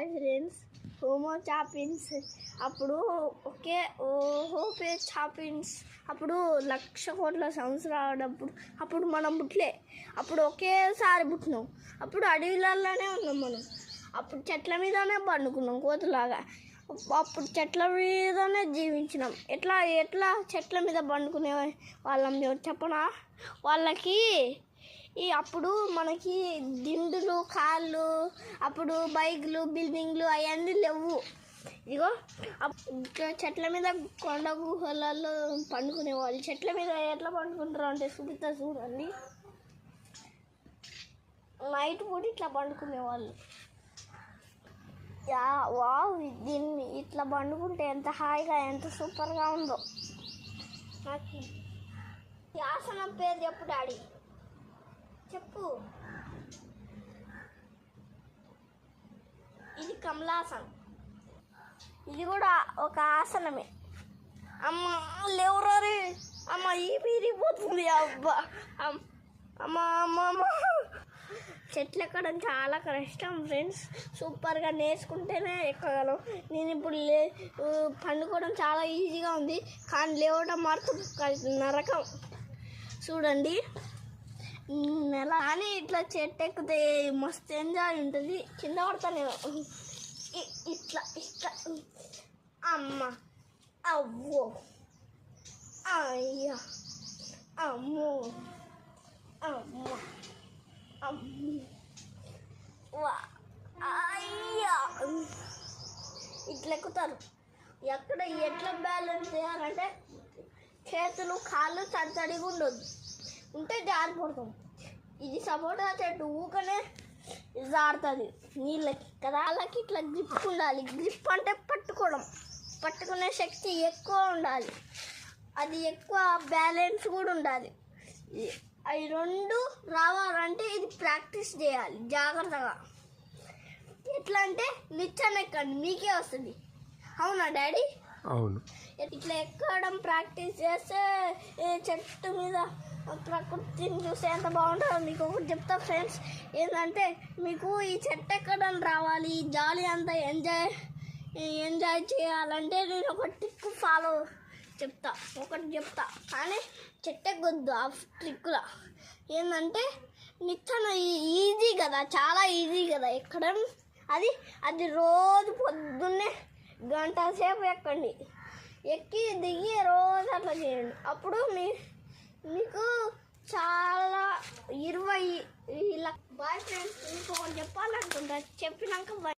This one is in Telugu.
హాయ్ ఫ్రెండ్స్, హోమో చాపిన్స్ అప్పుడు ఒకే హోపే చాపిన్స్ అప్పుడు 1,00,000 కోట్ల సంవత్సరాలు అప్పుడు మనం పుట్టలే. అప్పుడు ఒకేసారి పుట్టినాం. అప్పుడు అడవిలలోనే ఉన్నాం మనం. అప్పుడు చెట్ల మీదనే పండుకున్నాం కోతులాగా. అప్పుడు చెట్ల మీదనే జీవించినాం. ఎట్లా చెట్ల మీద పండుకునే వాళ్ళం చెప్పనా? వాళ్ళకి అప్పుడు మనకి దిండులు కాళ్ళు, అప్పుడు బైకులు బిల్డింగ్లు అవన్నీ లేవు. ఇదిగో చెట్ల మీద కొండ గుహలలో పండుకునేవాళ్ళు. చెట్ల మీద ఎట్లా పండుకుంటారు అంటే చూడండి. నైట్ పూట ఇట్లా పండుకునేవాళ్ళు. వావ్, దీన్ని ఇట్లా పండుకుంటే ఎంత హాయిగా ఎంత సూపర్గా ఉందో. నాకు ఈ ఆసనం పేరు చెప్పు డాడీ, చెప్పు. ఇది కమలాసనం. ఇది కూడా ఒక ఆసనమే. అమ్మ లేవరారి, అమ్మ ఈ పీరిపోతుంది. అబ్బా అమ్మ అమ్మ అమ్మ. చెట్లు ఎక్కడం చాలా కష్టం ఫ్రెండ్స్. సూపర్గా నేర్చుకుంటేనే ఎక్కగలం. నేను ఇప్పుడు పండుకోవడం చాలా ఈజీగా ఉంది, కానీ లేవడం మాత్రం నరకం. చూడండి కానీ ఇట్లా చెట్టు ఎక్కితే మస్తు ఎంజాయ్ ఉంటుంది. కింద పడతాను ఇట్లా అమ్మ అవ్వో అయ్యా అమ్మో అమ్మ అయ్యా ఇట్లా ఎక్కుతారు. ఎట్లా బ్యాలెన్స్ చేయాలంటే చేతులు కాళ్ళు తడిగా ఉండొద్దు, ఉంటే జారిపడతాం. ఇది సపోటా చెట్టు ఊకనే జారుతుంది నీళ్ళకి కదా. వాళ్ళకి ఇట్లా గ్రిప్ ఉండాలి. గ్రిప్ అంటే పట్టుకునే శక్తి ఎక్కువ ఉండాలి. అది ఎక్కువ బ్యాలెన్స్ కూడా ఉండాలి. అవి రెండు రావాలంటే ఇది ప్రాక్టీస్ చేయాలి జాగ్రత్తగా. ఎట్లా అంటే నిచ్చెన ఎక్కండి, మీకే వస్తుంది. అవునా డాడీ? అవును. ఇట్లా ఎక్కడం ప్రాక్టీస్ చేస్తే చెట్టు మీద ప్రకృతిని చూస్తే ఎంత బాగుంటుందో మీకు ఒకటి చెప్తా ఫ్రెండ్స్. ఏంటంటే మీకు ఈ చెట్టు ఎక్కడం రావాలి, ఈ జాలి అంతా ఎంజాయ్ చేయాలంటే నేను ఒక ట్రిక్ ఫాలో ఒకటి చెప్తా, కానీ చెట్టు ఎక్కొద్దు. ఆ ట్రిక్లో ఏంటంటే నిచ్చెన ఈజీ కదా, చాలా ఈజీ కదా ఎక్కడం. అది రోజు పొద్దున్నే గంట సేపు ఎక్కండి. ఎక్కి దిగి రోజు అట్లా చేయండి. అప్పుడు మీకు చాలా 20 బాయ్ ఫ్రెండ్స్. ఇంకొకటి చెప్పాలనుకుంటా, చెప్పినాక బాయ్.